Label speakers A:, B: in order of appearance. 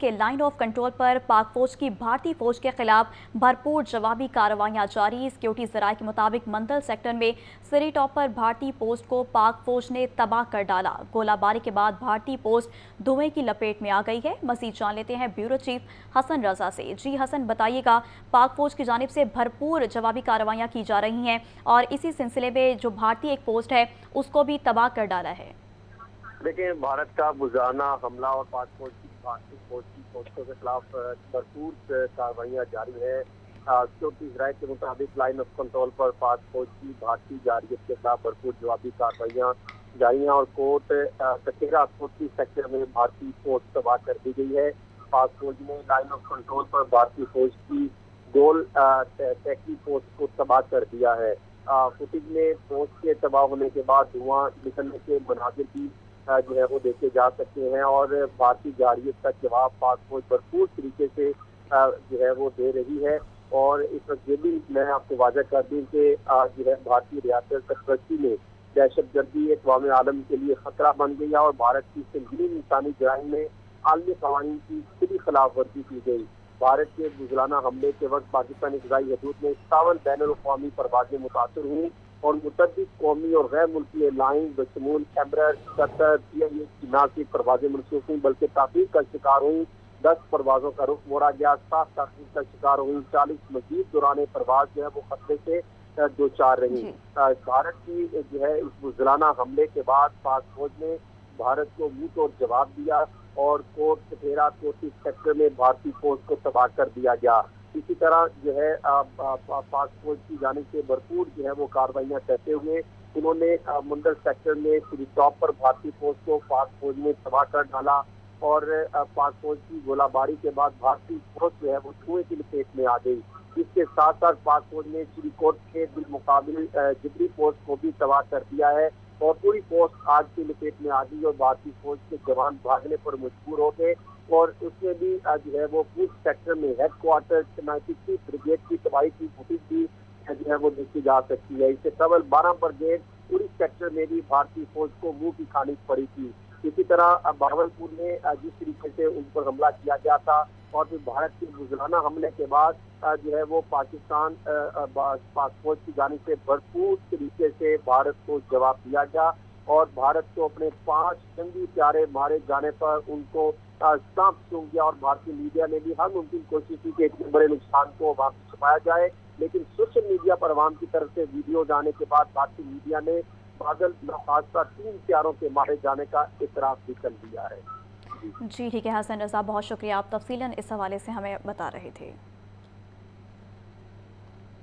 A: کہ line of control پر پاک فوج کی بھارتی فوج کے خلاف بھرپور جوابی کارروائیاں جاری۔ سیکیورٹی ذرائع کے مطابق مندل سیکٹر میں سری ٹاپ پر بھارتی پوسٹ کو پاک فوج نے تباہ کر ڈالا۔ گولہ باری کے بعد بھارتی پوسٹ دھوئیں کی لپیٹ میں آ گئی ہے۔ مزید جان لیتے ہیں بیورو چیف حسن رضا سے۔ جی حسن، بتائیے گا، پاک فوج کی جانب سے بھرپور جوابی کارروائیاں کی جا رہی ہیں اور اسی سلسلے میں جو بھارتی ایک پوسٹ ہے اس کو بھی تباہ کر ڈالا ہے۔
B: دیکھیں، بھارت کا مزاحمہ حملہ اور پاک فوج کی بھارتی فوج کی کوششوں کے خلاف بھرپور کارروائیاں جاری ہے۔ سیکورٹی ذرائع کے مطابق لائن آف کنٹرول پر پاک فوج کی بھارتی جارحیت کے خلاف بھرپور جوابی کارروائیاں جاری ہیں اور کوٹ کچیرا کوٹلی سیکٹر میں بھارتی فوج تباہ کر دی گئی ہے۔ پاک فوج نے لائن آف کنٹرول پر بھارتی فوج کی گول ٹیکی پوسٹ کو تباہ کر دیا ہے۔ فوٹیج میں پوسٹ کے تباہ ہونے کے بعد دھواں نکلنے کے مناظر بھی جو ہے وہ دیکھے جا سکتے ہیں اور بھارتی جارحیت کا جواب پاک فوج بھرپور طریقے سے جو ہے وہ دے رہی ہے۔ اور اس وقت یہ بھی میں آپ کو واضح کر دوں کہ جو ہے بھارتی ریاست سرپرستی میں دہشت گردی اقوام عالم کے لیے خطرہ بن گئی ہے اور بھارت کی سنگین انسانی جرائم میں عالمی قوانین کی کھلی خلاف ورزی کی گئی۔ بھارت کے بزدلانہ حملے کے وقت پاکستانی فضائی حدود میں 57 بین الاقوامی پروازیں متاثر ہوئیں اور متعدد قومی اور غیر ملکی ایئر لائن بشمول ایمریٹس، قطر، PIA کی نہ صرف پروازیں منسوخ ہوئیں بلکہ تاخیر کا شکار ہوئیں۔ 10 پروازوں کا رخ موڑا گیا، 7 تاخیر کا شکار ہوئیں، 40 مزید دوران پرواز جو ہے وہ خطرے سے دوچار رہیں۔ بھارت کی جو ہے اس بزدلانہ حملے کے بعد پاک فوج نے بھارت کو منہ توڑ جواب دیا اور کوٹ کچیرا کوٹلی سیکٹر میں بھارتی فوج کو تباہ کر دیا گیا۔ اسی طرح جو ہے پاک فوج کی جانب سے بھرپور جو ہے وہ کارروائیاں کرتے ہوئے انہوں نے مندر سیکٹر میں سری ٹاپ پر بھارتی فوج کو پاک فوج نے تباہ کر ڈالا اور پاک فوج کی گولہ باری کے بعد بھارتی فوج جو ہے وہ دھوئیں کی لپیٹ میں آ گئی۔ اس کے ساتھ ساتھ پاک فوج نے سری کوٹ کے بالمقابل جبری پوسٹ کو بھی تباہ کر دیا ہے اور پوری پوسٹ آگ کی لپیٹ میں آ گئی اور بھارتی فوج کے جوان بھاگنے پر مجبور ہو گئے اور اس میں بھی جو ہے وہ پوچھ سیکٹر میں ہیڈ کوارٹر 93 بریگیڈ کی تباہی کی فوٹیج بھی جو ہے وہ دیکھی جا سکتی ہے۔ اس سے قبل 12 بریگیڈ پوری سیکٹر میں بھی بھارتی فوج کو منہ کی کھانی پڑی تھی۔ اسی طرح بہاولپور میں جس طریقے سے ان پر حملہ کیا گیا تھا اور پھر بھارت کے بزدلانہ حملے کے بعد جو ہے وہ پاکستان پاک فوج کی جانب سے بھرپور طریقے سے بھارت کو جواب دیا گیا اور بھارت کو اپنے 5 جنگی پیارے مارے جانے پر ان کو سانپ سونپ گیا اور بھارتی میڈیا نے بھی ہر ممکن کوشش کی کہ اتنے بڑے نقصان کو واپس چھپایا جائے، لیکن سوشل میڈیا پر عوام کی طرف سے ویڈیو جانے کے بعد بھارتی میڈیا نے بادل نخواستہ 3 پیاروں کے مارے جانے کا اعتراف بھی کر دیا ہے۔
A: جی ٹھیک ہے حسن رضا، بہت شکریہ، آپ تفصیلاً اس حوالے سے ہمیں بتا رہے تھے۔